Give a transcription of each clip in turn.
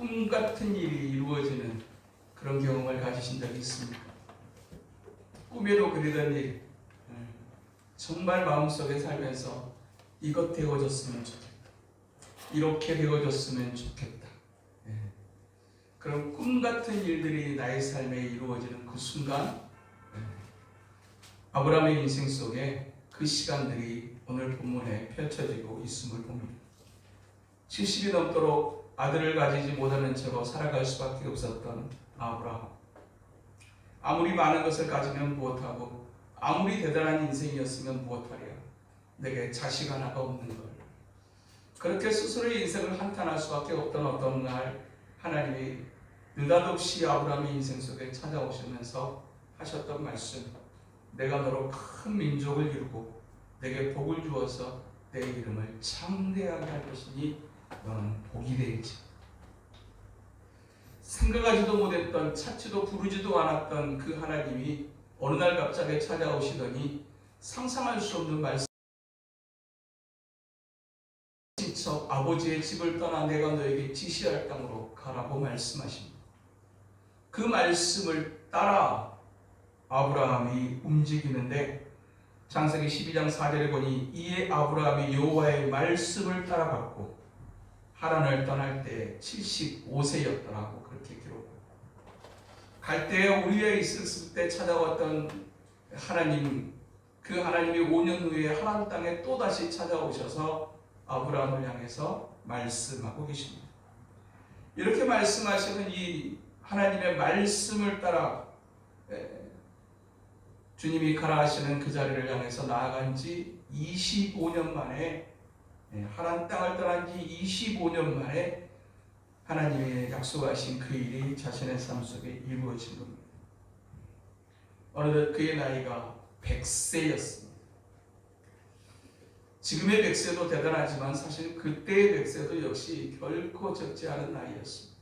꿈 같은 일이 이루어지는 그런 경험을 가지신 적이 있습니까? 꿈에도 그리던 일, 정말 마음속에 살면서 이것 되어졌으면 좋겠다, 이렇게 되어졌으면 좋겠다. 그런 꿈 같은 일들이 나의 삶에 이루어지는 그 순간, 아브라함의 인생 속에 그 시간들이 오늘 본문에 펼쳐지고 있음을 봅니다. 70이 넘도록 아들을 가지지 못하는 채로 살아갈 수밖에 없었던 아브라함. 아무리 많은 것을 가지면 무엇하고, 아무리 대단한 인생이었으면 무엇하랴, 내게 자식 하나가 없는 걸. 그렇게 스스로의 인생을 한탄할 수밖에 없던 어떤 날, 하나님이 느닷없이 아브라함의 인생 속에 찾아오시면서 하셨던 말씀, 내가 너로 큰 민족을 이루고 내게 복을 주어서 내 이름을 창대하게 할 것이니 너는 복이 되지. 생각하지도 못했던, 찾지도 부르지도 않았던 그 하나님이 어느 날 갑자기 찾아오시더니 상상할 수 없는 말씀, 친척 아버지의 집을 떠나 내가 너에게 지시할 땅으로 가라고 말씀하십니다. 그 말씀을 따라 아브라함이 움직이는데, 창세기 12장 4절에 보니 이에 아브라함이 여호와의 말씀을 따라갔고 하란을 떠날 때 75세였더라고 그렇게 기록합니다. 갈대에 우리에 있었을 때 찾아왔던 하나님, 그 하나님이 5년 후에 하란 땅에 또다시 찾아오셔서 아브라함을 향해서 말씀하고 계십니다. 이렇게 말씀하시는 이 하나님의 말씀을 따라 주님이 가라 하시는 그 자리를 향해서 나아간 지 25년 만에, 하란 땅을 떠난 지 25년 만에 하나님의 약속하신 그 일이 자신의 삶 속에 이루어진 겁니다. 어느덧 그의 나이가 100세였습니다. 지금의 100세도 대단하지만 사실 그때의 100세도 역시 결코 적지 않은 나이였습니다.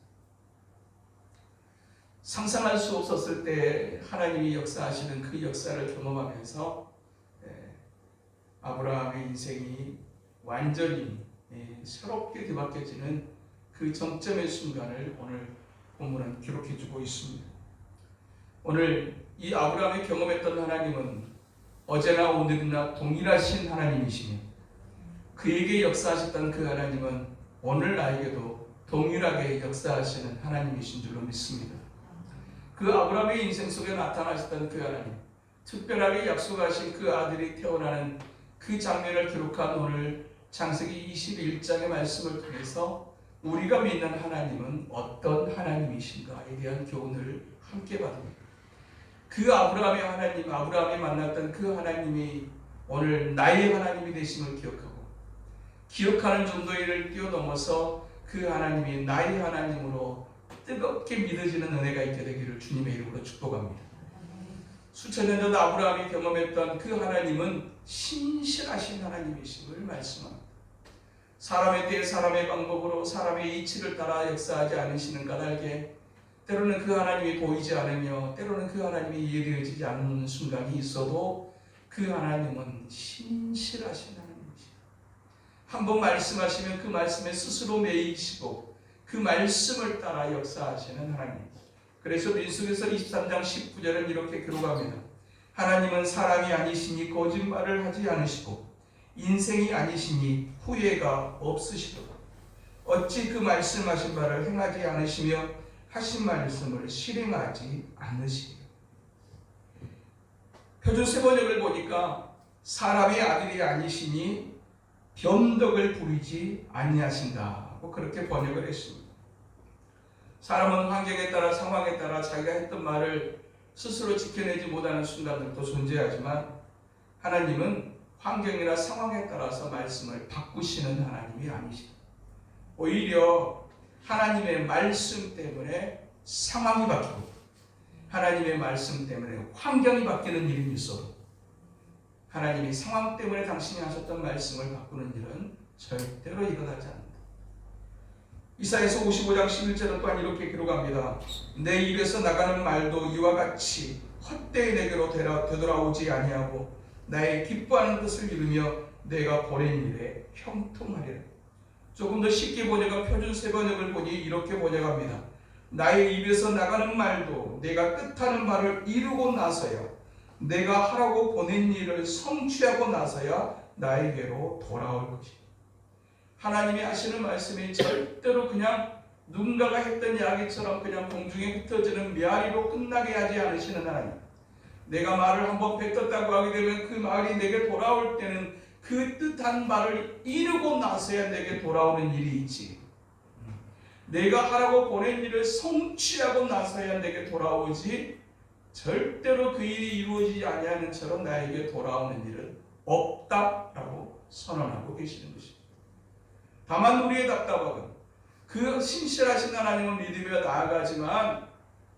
상상할 수 없었을 때 하나님이 역사하시는 그 역사를 경험하면서 아브라함의 인생이 완전히 새롭게 뒤바뀌어지는 그 정점의 순간을 오늘 본문은 기록해주고 있습니다. 오늘 이 아브라함이 경험했던 하나님은 어제나 오늘이나 동일하신 하나님이시며, 그에게 역사하셨던 그 하나님은 오늘 나에게도 동일하게 역사하시는 하나님이신 줄로 믿습니다. 그 아브라함의 인생 속에 나타나셨던 그 하나님, 특별하게 약속하신 그 아들이 태어나는 그 장면을 기록한 오늘 창세기 21장의 말씀을 통해서 우리가 믿는 하나님은 어떤 하나님이신가에 대한 교훈을 함께 받습니다. 그 아브라함의 하나님, 아브라함이 만났던 그 하나님이 오늘 나의 하나님이 되심을 기억하는 정도를 뛰어넘어서 그 하나님이 나의 하나님으로 뜨겁게 믿어지는 은혜가 있게 되기를 주님의 이름으로 축복합니다. 수천 년 전 아브라함이 경험했던 그 하나님은 신실하신 하나님이심을 말씀합니다. 사람의 때 사람의 방법으로 사람의 이치를 따라 역사하지 않으시는 까닭에 때로는 그 하나님이 보이지 않으며 때로는 그 하나님이 이해되어지지 않는 순간이 있어도 그 하나님은 신실하신 하나님이십니다. 한번 말씀하시면 그 말씀에 스스로 매이시고 그 말씀을 따라 역사하시는 하나님. 그래서 민수기서 23장 19절은 이렇게 기록합니다. 하나님은 사람이 아니시니 거짓말을 하지 않으시고 인생이 아니시니 후회가 없으시도다. 어찌 그 말씀하신 바를 행하지 않으시며 하신 말씀을 실행하지 않으시리요. 표준 세번역을 보니까 사람의 아들이 아니시니 변덕을 부리지 아니하신다고 그렇게 번역을 했습니다. 사람은 환경에 따라 상황에 따라 자기가 했던 말을 스스로 지켜내지 못하는 순간들도 존재하지만 하나님은 환경이나 상황에 따라서 말씀을 바꾸시는 하나님이 아니십니다. 오히려 하나님의 말씀 때문에 상황이 바뀌고 하나님의 말씀 때문에 환경이 바뀌는 일이 있어도 하나님이 상황 때문에 당신이 하셨던 말씀을 바꾸는 일은 절대로 일어나지 않는다. 이사야서 55장 11절은 또한 이렇게 기록합니다. 내 입에서 나가는 말도 이와 같이 헛되이 내게로 되돌아오지 아니하고 나의 기뻐하는 뜻을 이루며 내가 보낸 일에 형통하리라. 조금 더 쉽게 번역한 표준 세번역을 보니 이렇게 번역합니다. 나의 입에서 나가는 말도 내가 뜻하는 바를 이루고 나서야, 내가 하라고 보낸 일을 성취하고 나서야 나에게로 돌아올 것이다. 하나님이 하시는 말씀이 절대로 그냥 누군가가 했던 이야기처럼 그냥 공중에 흩어지는 메아리로 끝나게 하지 않으시는 하나님. 내가 말을 한번 뱉었다고 하게 되면 그 말이 내게 돌아올 때는 그 뜻한 말을 이루고 나서야 내게 돌아오는 일이 있지. 내가 하라고 보낸 일을 성취하고 나서야 내게 돌아오지, 절대로 그 일이 이루어지지 아니하는 처럼 나에게 돌아오는 일은 없다라고 선언하고 계시는 것입니다. 다만 우리의 답답함은 그 신실하신 하나님을 믿으며 나아가지만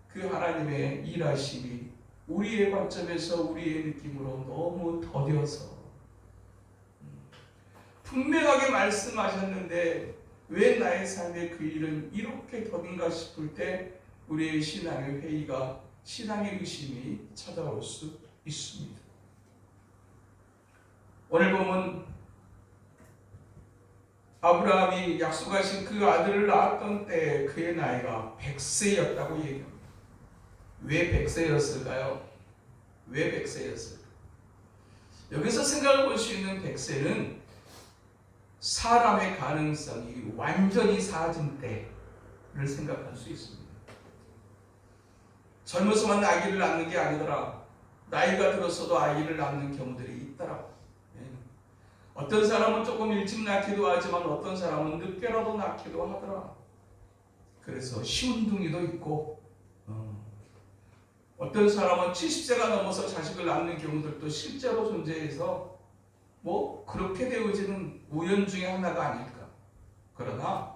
그 하나님의 일하심이 우리의 관점에서 우리의 느낌으로 너무 더뎌서 분명하게 말씀하셨는데 왜 나의 삶에 그 일은 이렇게 더딘가 싶을 때 우리의 신앙의 회의가, 신앙의 의심이 찾아올 수 있습니다. 오늘 보면 아브라함이 약속하신 그 아들을 낳았던 때 그의 나이가 100세였다고 얘기합니다. 왜 100세였을까요? 왜 100세였을까? 여기서 생각해 볼 수 있는 100세는 사람의 가능성이 완전히 사라진 때를 생각할 수 있습니다. 젊어서만 아기를 낳는 게 아니더라. 나이가 들었어도 아기를 낳는 경우들이 있더라. 어떤 사람은 조금 일찍 낳기도 하지만 어떤 사람은 늦게라도 낳기도 하더라. 그래서 시운둥이도 있고 어떤 사람은 70세가 넘어서 자식을 낳는 경우들도 실제로 존재해서 뭐 그렇게 되어지는 우연 중에 하나가 아닐까. 그러나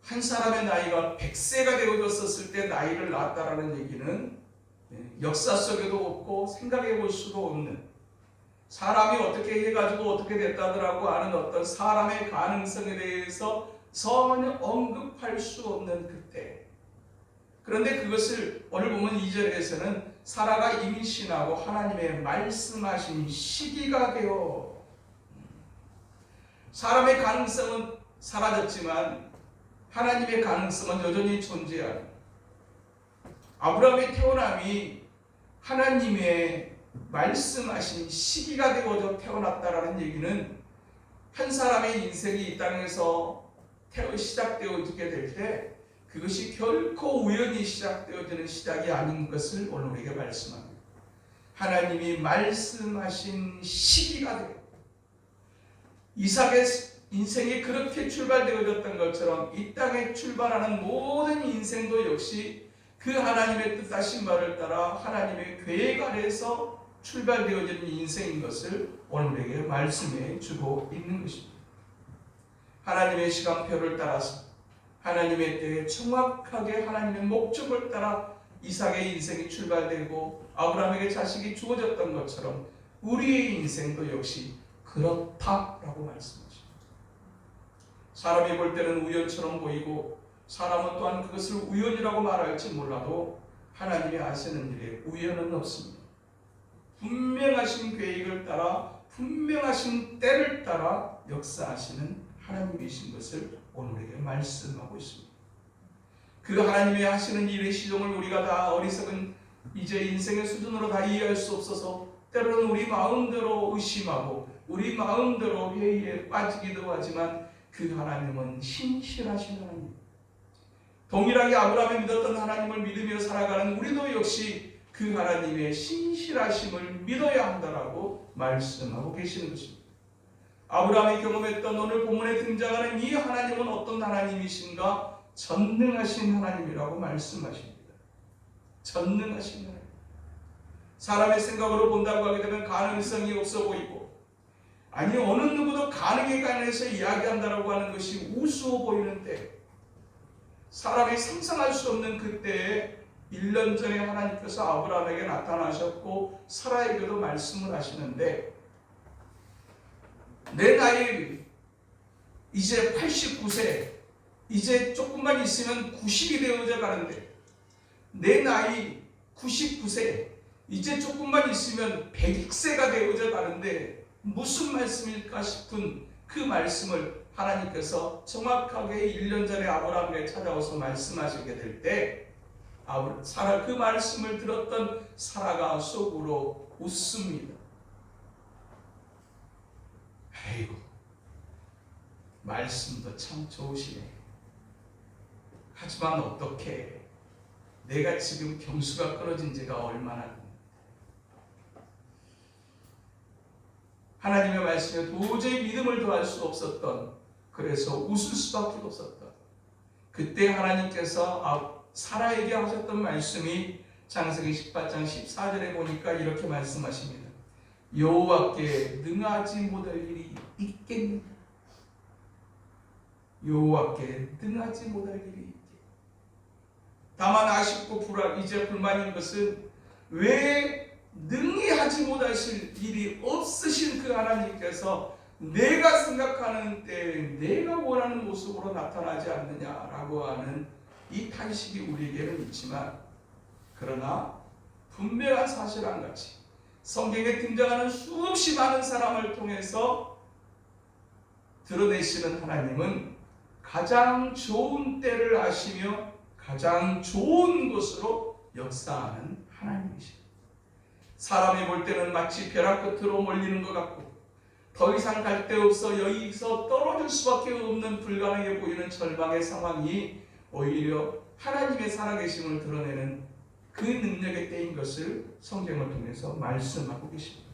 한 사람의 나이가 100세가 되어졌을 때 나이를 낳았다라는 얘기는 역사 속에도 없고 생각해 볼 수도 없는, 사람이 어떻게 해가지고 어떻게 됐다더라고 하는 어떤 사람의 가능성에 대해서 전혀 언급할 수 없는 그때. 그런데 그것을 오늘 보면 2절에서는 사라가 임신하고 하나님의 말씀하신 시기가 되어, 사람의 가능성은 사라졌지만 하나님의 가능성은 여전히 존재하는, 아브라함의 태어남이 하나님의 말씀하신 시기가 되어져 태어났다라는 얘기는 한 사람의 인생이 이 땅에서 시작되어지게 될 때 그것이 결코 우연히 시작되어지는 시작이 아닌 것을 오늘 우리에게 말씀합니다. 하나님이 말씀하신 시기가 되어, 이삭의 인생이 그렇게 출발되어졌던 것처럼 이 땅에 출발하는 모든 인생도 역시 그 하나님의 뜻하신 바를 따라 하나님의 계획 아래에서 출발되어지는 인생인 것을 오늘 우리에게 말씀해 주고 있는 것입니다. 하나님의 시간표를 따라서 하나님의 때에 정확하게 하나님의 목적을 따라 이삭의 인생이 출발되고 아브라함에게 자식이 주어졌던 것처럼 우리의 인생도 역시 그렇다라고 말씀하십니다. 사람이 볼 때는 우연처럼 보이고 사람은 또한 그것을 우연이라고 말할지 몰라도 하나님이 아시는 일에 우연은 없습니다. 분명하신 계획을 따라 분명하신 때를 따라 역사하시는 하나님이신 것을 오늘에게 말씀하고 있습니다. 그 하나님이 하시는 일의 시종을 우리가 다 어리석은 이제 인생의 수준으로 다 이해할 수 없어서 때로는 우리 마음대로 의심하고 우리 마음대로 회의에 빠지기도 하지만 그 하나님은 신실하신 하나님, 동일하게 아브라함이 믿었던 하나님을 믿으며 살아가는 우리도 역시 그 하나님의 신실하심을 믿어야 한다라고 말씀하고 계시는 것입니다. 아브라함이 경험했던 오늘 본문에 등장하는 이 하나님은 어떤 하나님이신가? 전능하신 하나님이라고 말씀하십니다. 전능하신 하나님. 사람의 생각으로 본다고 하게 되면 가능성이 없어 보이고, 아니 어느 누구도 가능에 관해서 이야기한다라고 하는 것이 우스워 보이는데, 사람이 상상할 수 없는 그때에 1년 전에 하나님께서 아브라함에게 나타나셨고 사라에게도 말씀을 하시는데, 내 나이 이제 89세, 이제 조금만 있으면 90이 되어져 가는데, 내 나이 99세, 이제 조금만 있으면 100세가 되어져 가는데 무슨 말씀일까 싶은 그 말씀을 하나님께서 정확하게 1년 전에 아브라함에게 찾아와서 말씀하시게 될 때 사라 그 말씀을 들었던 사라가 속으로 웃습니다. 아이고, 말씀도 참 좋으시네. 하지만 어떻게 내가 지금 경수가 끊어진 지가 얼마나 됐는데 하나님의 말씀에 도저히 믿음을 더할 수 없었던, 그래서 웃을 수밖에 없었던 그때 하나님께서 사라에게 하셨던 말씀이 창세기 18장 14절에 보니까 이렇게 말씀하십니다. 여호와께 능하지 못할 일이 있겠느냐. 여호와께 능하지 못할 일이 있겠느냐. 다만 아쉽고 이제 불만인 것은 왜 능히 하지 못하실 일이 없으신 그 하나님께서 내가 생각하는 때에 내가 원하는 모습으로 나타나지 않느냐라고 하는 이 탄식이 우리에게는 있지만, 그러나 분명한 사실 한 가지, 성경에 등장하는 수없이 많은 사람을 통해서 드러내시는 하나님은 가장 좋은 때를 아시며 가장 좋은 것으로 역사하는 하나님이십니다. 사람이 볼 때는 마치 벼락 끝으로 몰리는 것 같고 더 이상 갈 데 없어 여기서 떨어질 수밖에 없는 불가능해 보이는 절망의 상황이 오히려 하나님의 살아계심을 드러내는 그 능력의 때인 것을 성경을 통해서 말씀하고 계십니다.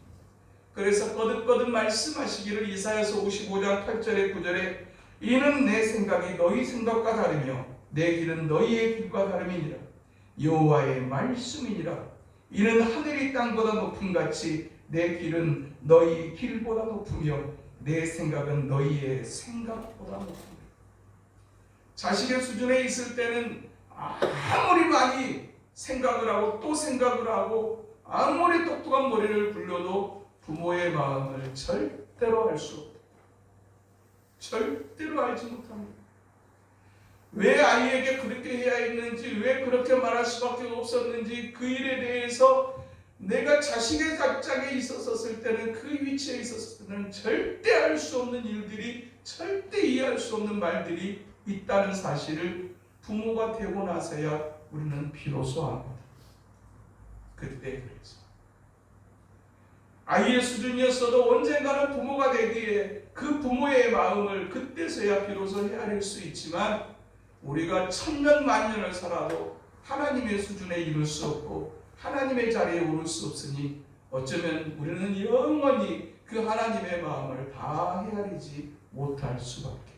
그래서 거듭거듭 말씀하시기를 이사야서 55장 8절에 9절에 이는 내 생각이 너희 생각과 다르며 내 길은 너희의 길과 다름이니라. 여호와의 말씀이니라. 이는 하늘이 땅보다 높음 같이 내 길은 너희 길보다 높으며 내 생각은 너희의 생각보다 높으며. 자식의 수준에 있을 때는 아무리 많이 생각을 하고 또 생각을 하고 아무리 똑똑한 머리를 굴려도 부모의 마음을 절대로 알 수 없다. 절대로 알지 못합니다. 왜 아이에게 그렇게 해야 했는지, 왜 그렇게 말할 수밖에 없었는지, 그 일에 대해서 내가 자식의 갑자기에 있었을 때는, 그 위치에 있었을 때는 절대 알 수 없는 일들이, 절대 이해할 수 없는 말들이 있다는 사실을 부모가 되고 나서야 우리는 비로소 압니다. 그때 그랬죠. 아이의 수준이었어도 언젠가는 부모가 되기에 그 부모의 마음을 그때서야 비로소 헤아릴 수 있지만, 우리가 천년 만년을 살아도 하나님의 수준에 이룰 수 없고 하나님의 자리에 오를 수 없으니 어쩌면 우리는 영원히 그 하나님의 마음을 다 헤아리지 못할 수밖에.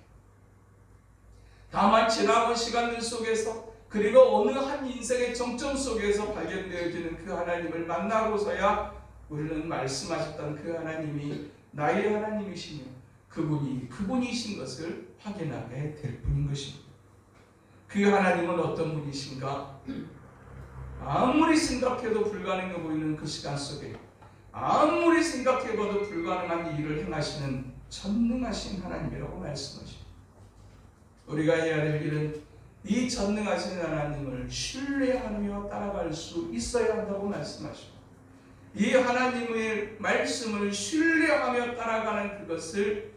다만 지나온 시간들 속에서, 그리고 어느 한 인생의 정점 속에서 발견되어지는 그 하나님을 만나고서야 우리는 말씀하셨던 그 하나님이 나의 하나님이시며 그분이 그분이신 것을 확인하게 될 뿐인 것입니다. 그 하나님은 어떤 분이신가? 아무리 생각해도 불가능해 보이는 그 시간 속에 아무리 생각해봐도 불가능한 일을 행하시는 전능하신 하나님이라고 말씀하십니다. 우리가 해야 될 일은 이 전능하신 하나님을 신뢰하며 따라갈 수 있어야 한다고 말씀하십니다. 이 하나님의 말씀을 신뢰하며 따라가는 그것을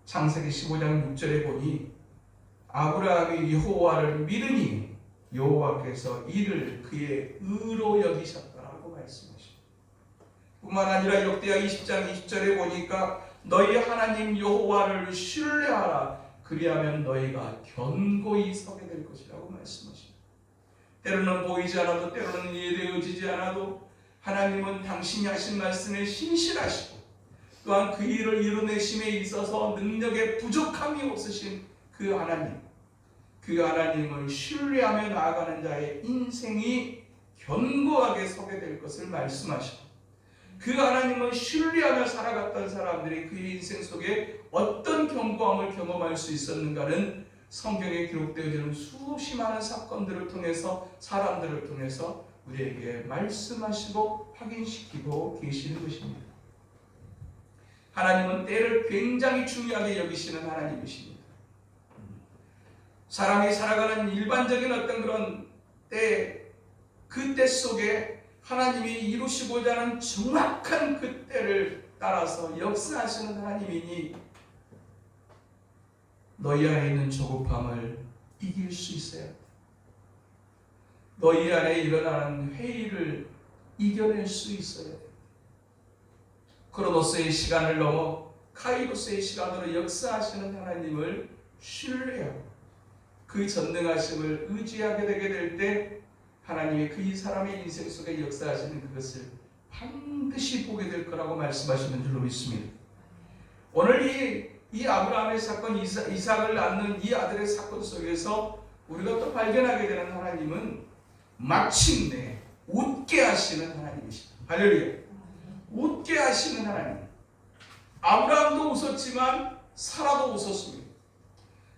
창세기 15장 6절에 보니 아브라함이 여호와를 믿으니 여호와께서 이를 그의 의로 여기셨다라고 말씀하십니다. 뿐만 아니라 역대하 20장 20절에 보니까 너희 하나님 여호와를 신뢰하라. 그리하면 너희가 견고히 서게 될 것이라고 말씀하십니다. 때로는 보이지 않아도, 때로는 이해되어지지 않아도 하나님은 당신이 하신 말씀에 신실하시고 또한 그 일을 이뤄내심에 있어서 능력에 부족함이 없으신 그 하나님, 그 하나님을 신뢰하며 나아가는 자의 인생이 견고하게 서게 될 것을 말씀하시고, 그 하나님을 신뢰하며 살아갔던 사람들이 그 인생 속에 어떤 견고함을 경험할 수 있었는가는 성경에 기록되어지는 수없이 많은 사건들을 통해서, 사람들을 통해서 우리에게 말씀하시고 확인시키고 계시는 것입니다. 하나님은 때를 굉장히 중요하게 여기시는 하나님이십니다. 사람이 살아가는 일반적인 어떤 그런 때, 그 때 속에 하나님이 이루시고자 하는 정확한 그 때를 따라서 역사하시는 하나님이니 너희 안에 있는 조급함을 이길 수 있어야 돼. 너희 안에 일어나는 회의를 이겨낼 수 있어야 돼. 크로노스의 시간을 넘어 카이로스의 시간으로 역사하시는 하나님을 신뢰하고 그 전능하심을 의지하게 되게 될 때 하나님이 그 사람의 인생 속에 역사하시는 그것을 반드시 보게 될 거라고 말씀하시는 줄로 믿습니다. 오늘 이 아브라함의 사건, 이삭을 낳는 이 아들의 사건 속에서 우리가 또 발견하게 되는 하나님은 마침내 웃게 하시는 하나님이십니다. 할렐루야. 웃게 하시는 하나님. 아브라함도 웃었지만 사라도 웃었습니다.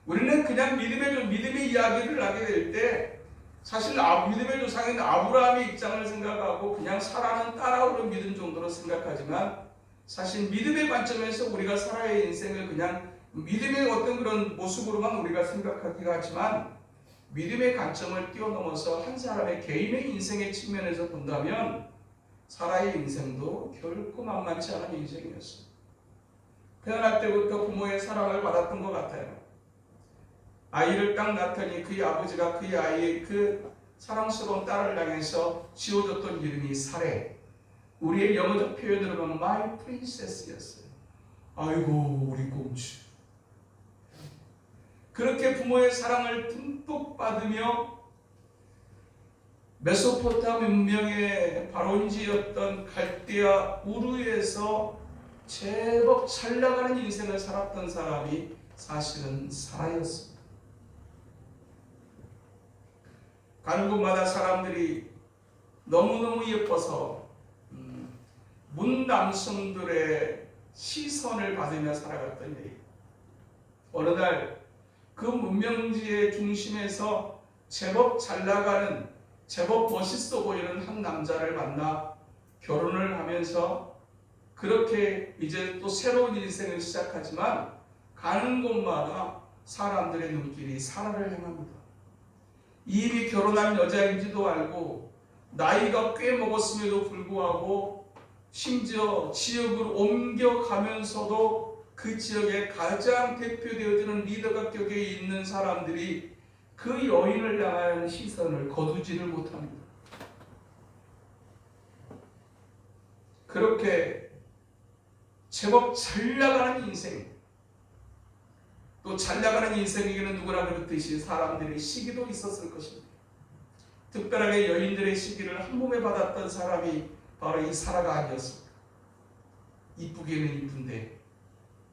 우리는 그냥 믿음의 이야기를 하게 될 때 사실 믿음의 조상인 아브라함의 입장을 생각하고 그냥 사라는 따라오는 믿음 정도로 생각하지만 사실 믿음의 관점에서 우리가 사라의 인생을 그냥 믿음의 어떤 그런 모습으로만 우리가 생각하기가 하지만 믿음의 관점을 뛰어넘어서 한 사람의 개인의 인생의 측면에서 본다면 사라의 인생도 결코 만만치 않은 인생이었습니다. 태어날 때부터 부모의 사랑을 받았던 것 같아요. 아이를 딱 낳더니 그의 아버지가 그의 아이의 그 사랑스러운 딸을 향해서 지어줬던 이름이 사레. 우리의 영어적 표현으로 보면 My Princess였어요. 아이고 우리 공주. 그렇게 부모의 사랑을 듬뿍 받으며 메소포타미아 문명의 발원지였던 갈대아 우르에서 제법 잘 나가는 인생을 살았던 사람이 사실은 사라였습니다. 가는 곳마다 사람들이 너무너무 예뻐서 문남성들의 시선을 받으며 살아갔던 얘기. 어느 날 그 문명지의 중심에서 제법 잘 나가는 제법 멋있어 보이는 한 남자를 만나 결혼을 하면서 그렇게 이제 또 새로운 인생을 시작하지만 가는 곳마다 사람들의 눈길이 사라를 향합니다. 이미 결혼한 여자인지도 알고 나이가 꽤 먹었음에도 불구하고 심지어 지역을 옮겨가면서도 그 지역의 가장 대표되어지는 리더가 격에 있는 사람들이 그 여인을 향한 시선을 거두지를 못합니다. 그렇게 제법 잘 나가는 인생, 또 잘 나가는 인생에게는 누구나 그렇듯이 사람들의 시기도 있었을 것입니다. 특별하게 여인들의 시기를 한 몸에 받았던 사람이 바로 이 사라가 아니었습니다. 이쁘기는 이쁜데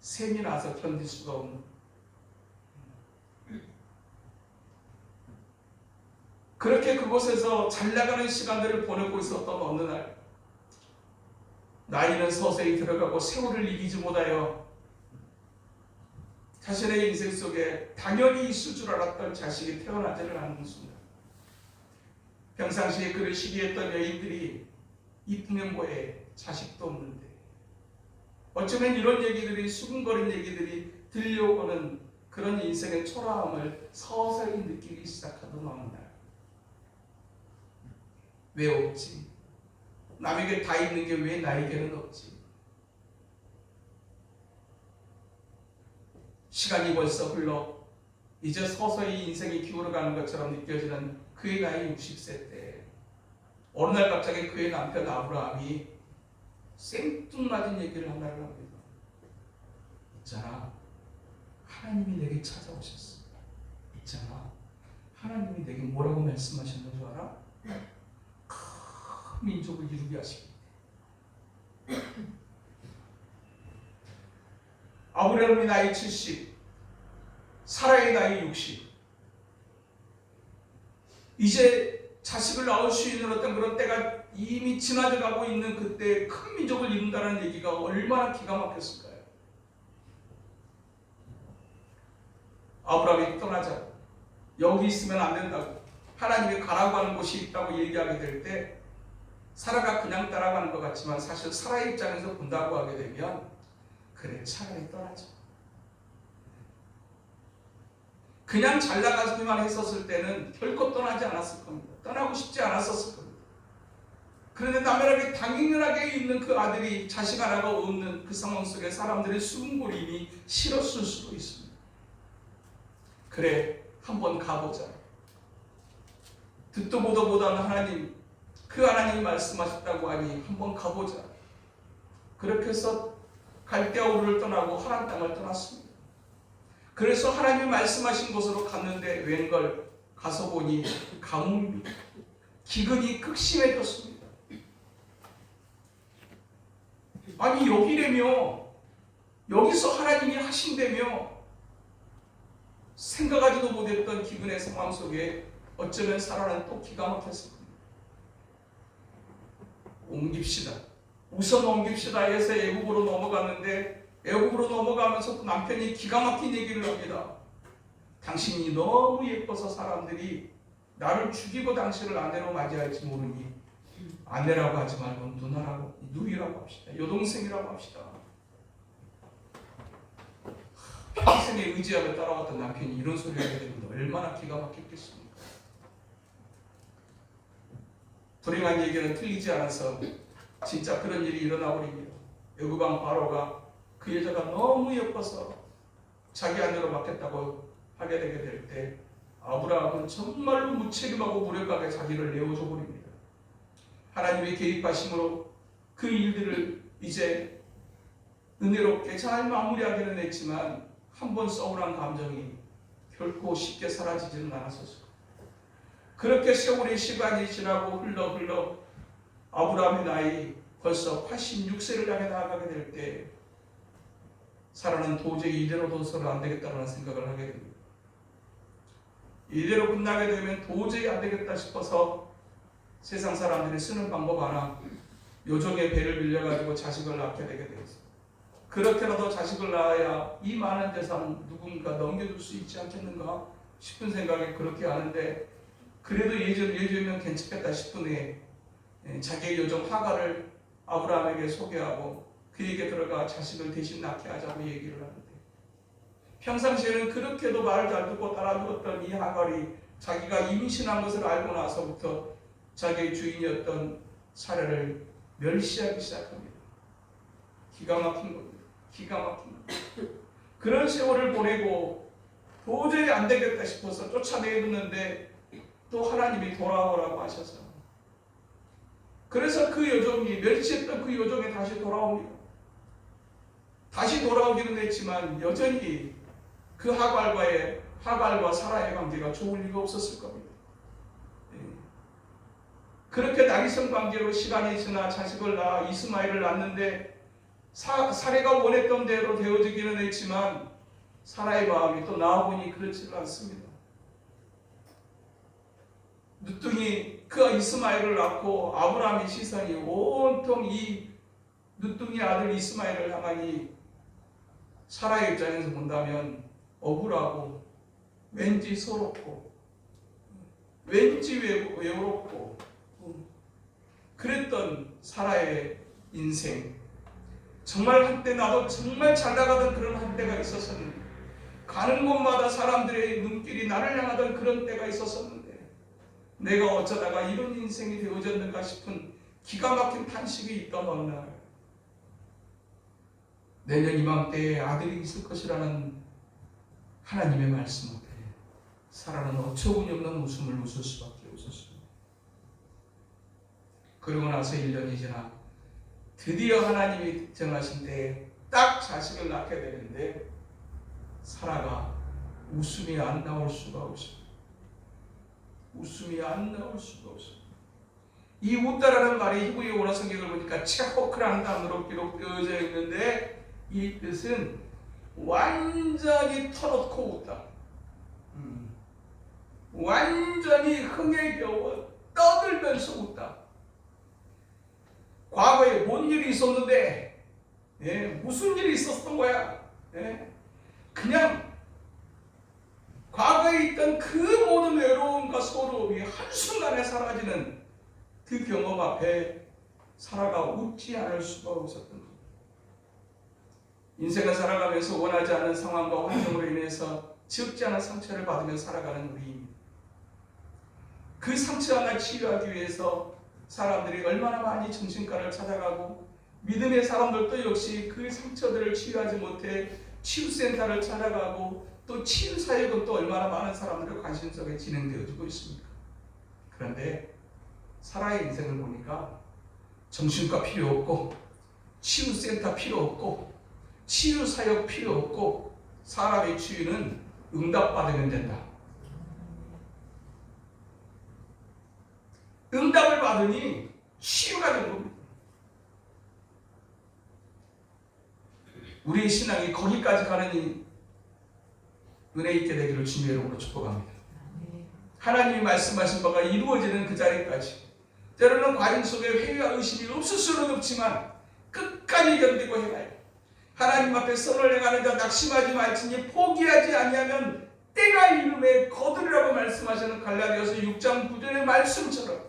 샘이 나서 견딜 수가 없는, 그렇게 그곳에서 잘 나가는 시간들을 보내고 있었던 어느 날 나이는 서서히 들어가고 세월을 이기지 못하여 자신의 인생 속에 당연히 있을 줄 알았던 자식이 태어나지를 않는 순간 평상시에 그를 시기했던 여인들이 이쁘면 뭐해 자식도 없는데 어쩌면 이런 얘기들이 수근거린 얘기들이 들려오는 그런 인생의 초라함을 서서히 느끼기 시작하던 어느 날 왜 없지? 남에게 다 있는 게 왜 나에게는 없지? 시간이 벌써 흘러 이제 서서히 인생이 기울어가는 것처럼 느껴지는 그의 나이 60세 때 어느 날 갑자기 그의 남편 아브라함이 생뚱맞은 얘기를 하나를 합니다. 있잖아, 하나님이 내게 찾아오셨어. 있잖아, 하나님이 내게 뭐라고 말씀하셨는 줄 알아? 큰 민족을 이루게 하시겠다. 아브라함이 나이 70, 사라의 나이 60. 이제 자식을 낳을 수 있는 어떤 그런 때가 이미 지나져 가고 있는 그때 큰 민족을 이룬다는 얘기가 얼마나 기가 막혔을까요? 아브라함이 떠나자, 여기 있으면 안 된다고, 하나님이 가라고 하는 곳이 있다고 얘기하게 될 때 사라가 그냥 따라가는 것 같지만 사실 사라의 입장에서 본다고 하게 되면 그래 차라리 떠나자. 그냥 잘 나가기만 했었을 때는 결코 떠나지 않았을 겁니다. 떠나고 싶지 않았었을 겁니다. 그런데 남편에게 당연하게 있는 그 아들이 자식 하나가 없는 그 상황 속에 사람들의 수군거림이 싫었을 수도 있습니다. 그래, 한번 가보자. 듣도 보도 못하는 하나님, 그 하나님이 말씀하셨다고 하니 한번 가보자. 그렇게 해서 갈대아우르를 떠나고 하란 땅을 떠났습니다. 그래서 하나님이 말씀하신 곳으로 갔는데 웬걸 가서 보니 가뭄, 기근이 극심해졌습니다. 아니 여기라며, 여기서 하나님이 하신다며, 생각하지도 못했던 기근의 상황 속에 어쩌면 살아난 또 기가 막혔습니다. 옮깁시다. 우선 옮깁시다 해서 애국으로 넘어갔는데 애국으로 넘어가면서 남편이 기가 막힌 얘기를 합니다. 당신이 너무 예뻐서 사람들이 나를 죽이고 당신을 아내로 맞이할지 모르니 아내라고 하지 말고 누나라고, 누이라고 합시다. 여동생이라고 합시다. 평생에 의지하며 따라왔던 남편이 이런 소리를 하게 되면 얼마나 기가 막혔겠습니까? 불행한 얘기는 틀리지 않아서 진짜 그런 일이 일어나버립니다. 여구방 바로가 그 여자가 너무 예뻐서 자기 아내로 맡겠다고 하게 되게 될 때 아브라함은 정말로 무책임하고 무력하게 자기를 내어줘 버립니다. 하나님의 개입하심으로 그 일들을 이제 은혜롭게 잘 마무리하기는 했지만 한번 서운한 감정이 결코 쉽게 사라지지는 않았었어요. 그렇게 세월의 시간이 지나고 흘러 아브라함의 나이 벌써 86세를 향해 나아가게 될 때 사라는 도저히 이대로 둬서는 안 되겠다는 생각을 하게 됩니다. 이대로 끝나게 되면 도저히 안 되겠다 싶어서 세상 사람들이 쓰는 방법 하나, 요정의 배를 빌려가지고 자식을 낳게 되게 되었어요. 그렇게라도 자식을 낳아야 이 많은 재산 누군가 넘겨줄 수 있지 않겠는가 싶은 생각이 그렇게 하는데, 그래도 예전이면 괜찮겠다 싶은 애 자기의 요정 하가를 아브라함에게 소개하고 그에게 들어가 자식을 대신 낳게 하자고 얘기를 하는데, 평상시에는 그렇게도 말을 잘 듣고 따라주었던 이 하갈이 자기가 임신한 것을 알고 나서부터 자기의 주인이었던 사례를 멸시하기 시작합니다. 기가 막힌 겁니다. 기가 막힌 겁니다. 그런 세월을 보내고 도저히 안 되겠다 싶어서 쫓아내었는데 또 하나님이 돌아오라고 하셔서, 그래서 그 여종이, 멸시했던 그 여종이 다시 돌아옵니다. 다시 돌아오기는 했지만 여전히 그 하갈과 사라의 관계가 좋을 리가 없었을 겁니다. 그렇게 나귀성 관계로 시간이 지나 자식을 낳아 이스마엘을 낳는데 사례가 원했던 대로 되어지기는 했지만 사라의 마음이 또 나아보니 그렇지는 않습니다. 누뚱이 그 이스마엘을 낳고 아브라함의 시선이 온통 이 누뚱이 아들 이스마엘을 향하니 사라의 입장에서 본다면 억울하고 왠지 서럽고 왠지 외롭고 그랬던 사라의 인생, 정말 한때 나도 정말 잘 나가던 그런 한때가 있었었는데, 가는 곳마다 사람들의 눈길이 나를 향하던 그런 때가 있었었는데 내가 어쩌다가 이런 인생이 되어졌는가 싶은 기가 막힌 탄식이 있던 어느 날, 내년 이맘때에 아들이 있을 것이라는 하나님의 말씀 앞에 사라는 어처구니 없는 웃음을 웃을 수밖에 없었습니다. 그러고 나서 1년이 지나 드디어 하나님이 정하신 때에 딱 자식을 낳게 되는데 사라가 웃음이 안 나올 수가 없습니다. 웃음이 안 나올 수가 없습니다. 이 웃다라는 말이 히브리 원어 성경을 보니까 체호크라는 단어로 기록되어져 있는데 이 뜻은 완전히 터놓고 웃다. 완전히 흥에 겨워 떠들면서 웃다. 과거에 뭔 일이 있었는데, 무슨 일이 있었던 거야? 그냥 과거에 있던 그 모든 외로움과 서러움이 한순간에 사라지는 그 경험 앞에 사라가 웃지 않을 수가 없었던 겁니다. 인생을 살아가면서 원하지 않는 상황과 환경으로 인해서 지옥지 않은 상처를 받으며 살아가는 우리입니다. 그 상처 하나 치유하기 위해서 사람들이 얼마나 많이 정신과를 찾아가고, 믿음의 사람들도 역시 그 상처들을 치유하지 못해 치유센터를 찾아가고 또 치유 사역은 또 얼마나 많은 사람들의 관심 속에 진행되어지고 있습니까? 그런데 사라의 인생을 보니까 정신과 필요 없고 치유센터 필요 없고 치유 사역 필요 없고 사람의 치유는 응답받으면 된다. 응답을 받으니 치유가 된 겁니다. 우리의 신앙이 거기까지 가는 이 은혜 있게 되기를 주님의 이름으로 축복합니다. 하나님이 말씀하신 바가 이루어지는 그 자리까지 때로는 과잉 속에 회의와 의심이 없을 수는 없지만 끝까지 견디고 해가요. 하나님 앞에 선을 행하는 자 낙심하지 말지니 포기하지 아니하면 때가 이름에 거두리라고 말씀하시는 갈라디아서 6장 9절의 말씀처럼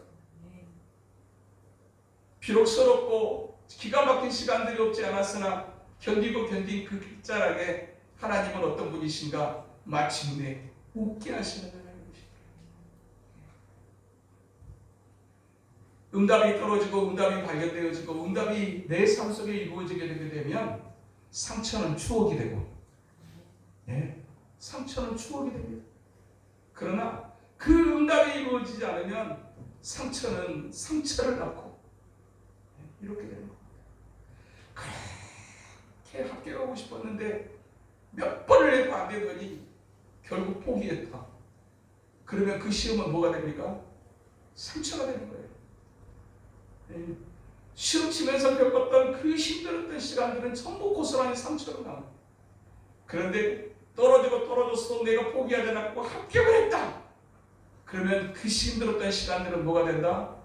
비록 서럽고 기가 막힌 시간들이 없지 않았으나 견디고 견딘 그 끝자락에 하나님은 어떤 분이신가? 마침내 웃게 하시는 하나님이십니다. 응답이 떨어지고 응답이 발견되어지고 응답이 내 삶 속에 이루어지게 되게 되면 상처는 추억이 되고 상처는 추억이 됩니다. 그러나 그 응답이 이루어지지 않으면 상처는 상처를 낳고 이렇게 되는 겁니다. 그렇게 합격하고 싶었는데 몇 번을 해도 안 되더니 결국 포기했다. 그러면 그 시험은 뭐가 됩니까? 상처가 되는 거예요. 시험 치면서 겪었던 그 힘들었던 시간들은 전부 고스란히 상처로 남아요. 그런데 떨어져서 내가 포기하지 않고 합격을 했다. 그러면 그 힘들었던 시간들은 뭐가 된다?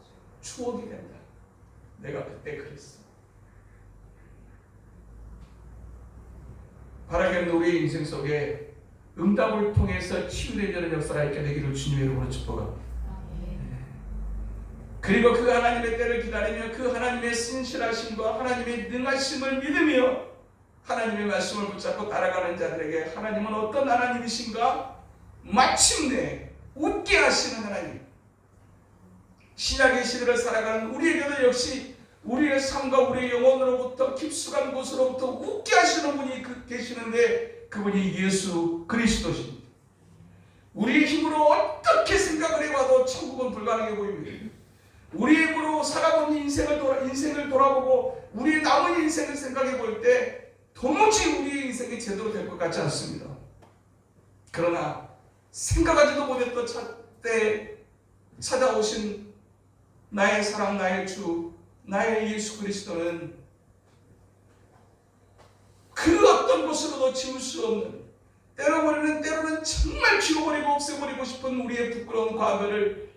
추억이 된다. 내가 그때 그랬어. 바라기는 우리의 인생 속에 응답을 통해서 치유되는 역사가 있게 되기를 주님의 이름으로 축복합니다. 그리고 그 하나님의 때를 기다리며 그 하나님의 신실하심과 하나님의 능하심을 믿으며 하나님의 말씀을 붙잡고 따라가는 자들에게 하나님은 어떤 하나님이신가? 마침내 웃게 하시는 하나님. 신약의 시대를 살아가는 우리에게도 역시 우리의 삶과 우리의 영혼으로부터 깊숙한 곳으로부터 웃게 하시는 분이 계시는데 그분이 예수 그리스도십니다. 우리의 힘으로 어떻게 생각을 해봐도 천국은 불가능해 보입니다. 우리의 힘으로 살아본 인생을 돌아보고 우리의 남은 인생을 생각해 볼 때 도무지 우리의 인생이 제대로 될 것 같지 않습니다. 그러나 생각하지도 못했던 때 찾아오신 나의 사랑, 나의 주, 나의 예수 그리스도는 그 어떤 것으로도 지울 수 없는 때로는 정말 지워버리고 없애버리고 싶은 우리의 부끄러운 과거를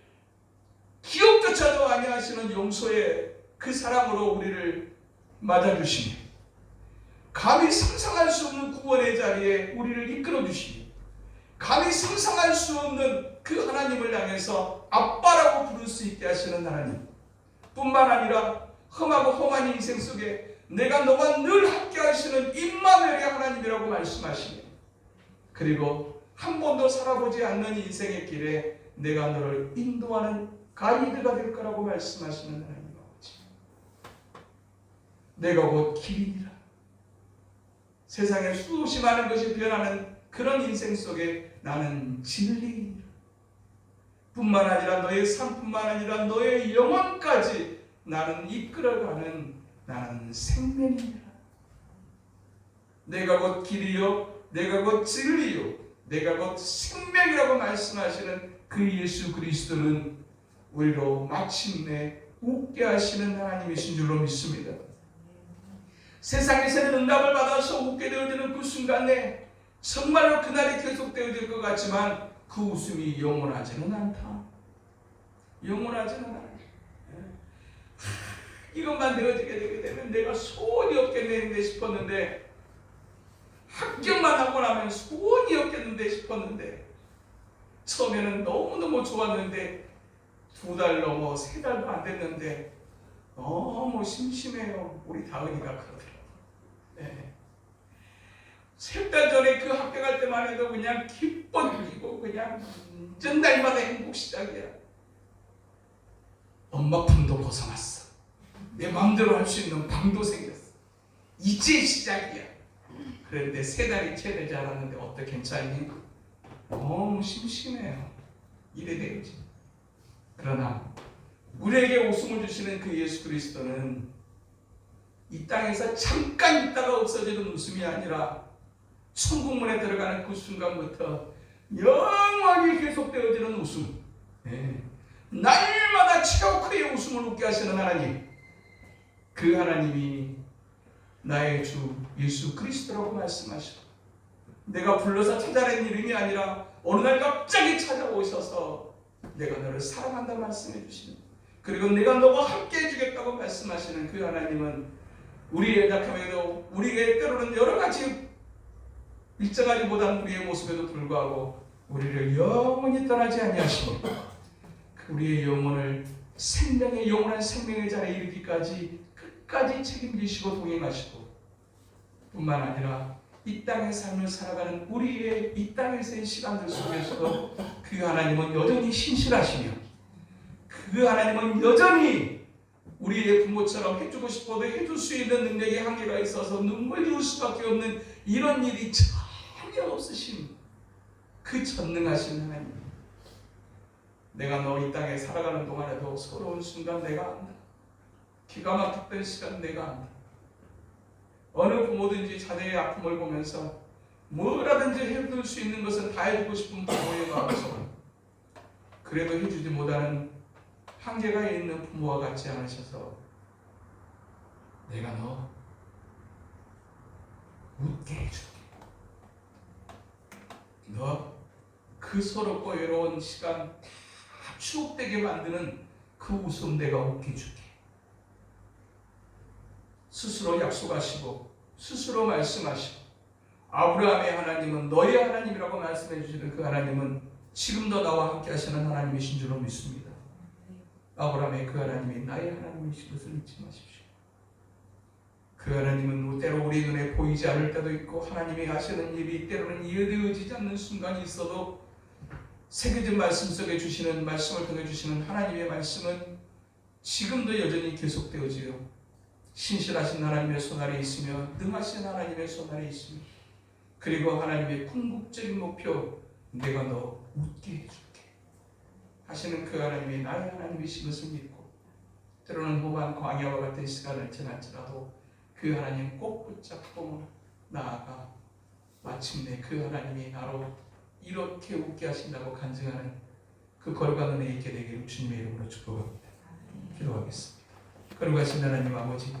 기억조차도 아니하시는 용서의 그 사랑으로 우리를 맞아주시니 감히 상상할 수 없는 구원의 자리에 우리를 이끌어주시니 감히 상상할 수 없는 그 하나님을 향해서 아빠라고 부를 수 있게 하시는 하나님 뿐만 아니라 험하고 험한 인생 속에 내가 너와 늘 함께 하시는 임마누엘의 하나님이라고 말씀하시며 그리고 한 번도 살아보지 않는 인생의 길에 내가 너를 인도하는 가이드가 될 거라고 말씀하시는 하나님 아버지. 내가 곧 길이니라. 세상에 수없이 많은 것이 변하는 그런 인생 속에 나는 진리이니라. 뿐만 아니라 너의 삶뿐만 아니라 너의 영혼까지 나는 이끌어가는 나는 생명이니라. 내가 곧 길이요 내가 곧 진리요 내가 곧 생명이라고 말씀하시는 그 예수 그리스도는 우리로 마침내 웃게 하시는 하나님이신 줄로 믿습니다. 세상에서는 응답을 받아서 웃게 되어지는 그 순간에 정말로 그날이 계속되어질 것 같지만 그 웃음이 영원하지는 않다. 영원하지는 않아. 이것만 되어지게 되게 되면 내가 소원이 없겠는데 싶었는데 합격만 하고 나면 소원이 없겠는데 싶었는데 처음에는 너무너무 좋았는데 2달 넘어 3달도 안 됐는데 너무 심심해요. 우리 다은이가 그러더라고요. 네. 3달 전에 그 합격할 때만 해도 그냥 기뻐지고 그냥 완전 날마다 행복 시작이야. 엄마 품도 벗어났어. 내 마음대로 할 수 있는 방도 생겼어. 이제 시작이야. 그런데 3달이 채 되지 않았는데 어때, 괜찮니? 너무 심심해요. 이래 되지. 그러나 우리에게 웃음을 주시는 그 예수 그리스도는 이 땅에서 잠깐 있다가 없어지는 웃음이 아니라 천국문에 들어가는 그 순간부터 영원히 계속되어지는 웃음. 네. 날마다 최고의 웃음을 웃게 하시는 하나님, 그 하나님이 나의 주 예수 그리스도라고 말씀하시고, 내가 불러서 찾아낸 이름이 아니라 어느 날 갑자기 찾아오셔서 내가 너를 사랑한다 말씀해 주시는, 그리고 내가 너와 함께 해주겠다고 말씀하시는 그 하나님은 우리의 약함에도, 우리의 때로는 여러 가지 일정하지 못한 우리의 모습에도 불구하고 우리를 영원히 떠나지 아니하시며 우리의 영혼을 생명의 영원한 생명의 자리에 이르기까지 끝까지 책임지시고 동행하시고, 뿐만 아니라 이 땅의 삶을 살아가는 우리의 이 땅에서의 시간들 속에서도 그 하나님은 여전히 신실하시며, 그 하나님은 여전히 우리의 부모처럼 해주고 싶어도 해줄 수 있는 능력의 한계가 있어서 눈물 지을 수밖에 없는 이런 일이 전혀 없으신 그 전능하신 하나님, 내가 너 이 땅에 살아가는 동안에도 서러운 순간 내가 안다. 기가 막혔던 시간 내가 안다. 어느 부모든지 자녀의 아픔을 보면서 뭐라든지 해줄 수 있는 것은 다 해주고 싶은 부모의 마음처럼 그래도 해주지 못하는 한계가 있는 부모와 같지 않으셔서 내가 너 웃게 해줄게. 너 그 서럽고 외로운 시간 다 추억되게 만드는 그 웃음 내가 웃게 해줄게. 스스로 약속하시고 스스로 말씀하시고, 아브라함의 하나님은 너의 하나님이라고 말씀해 주시는 그 하나님은 지금도 나와 함께 하시는 하나님이신 줄로 믿습니다. 아브라함의 그 하나님이 나의 하나님이신 것을 잊지 마십시오. 그 하나님은 때로 우리 눈에 보이지 않을 때도 있고, 하나님이 하시는 일이 때로는 이해되어지지 않는 순간이 있어도 새겨진 말씀 속에 주시는, 말씀을 통해 주시는 하나님의 말씀은 지금도 여전히 계속되어지요. 신실하신 하나님의 손 아래 있으며 능하신 하나님의 손 아래 있으며, 그리고 하나님의 궁극적인 목표, 내가 너 웃게 해줄게 하시는 그 하나님이 나의 하나님이신 것을 믿고, 때로는 험한 광야와 같은 시간을 지날지라도 그 하나님 꼭 붙잡고 나아가 마침내 그 하나님이 나로 이렇게 웃게 하신다고 간증하는 그 거룩한 은혜 있게 되기를 주님의 이름으로 축복합니다. 기도하겠습니다. 거룩하신 하나님 아버지,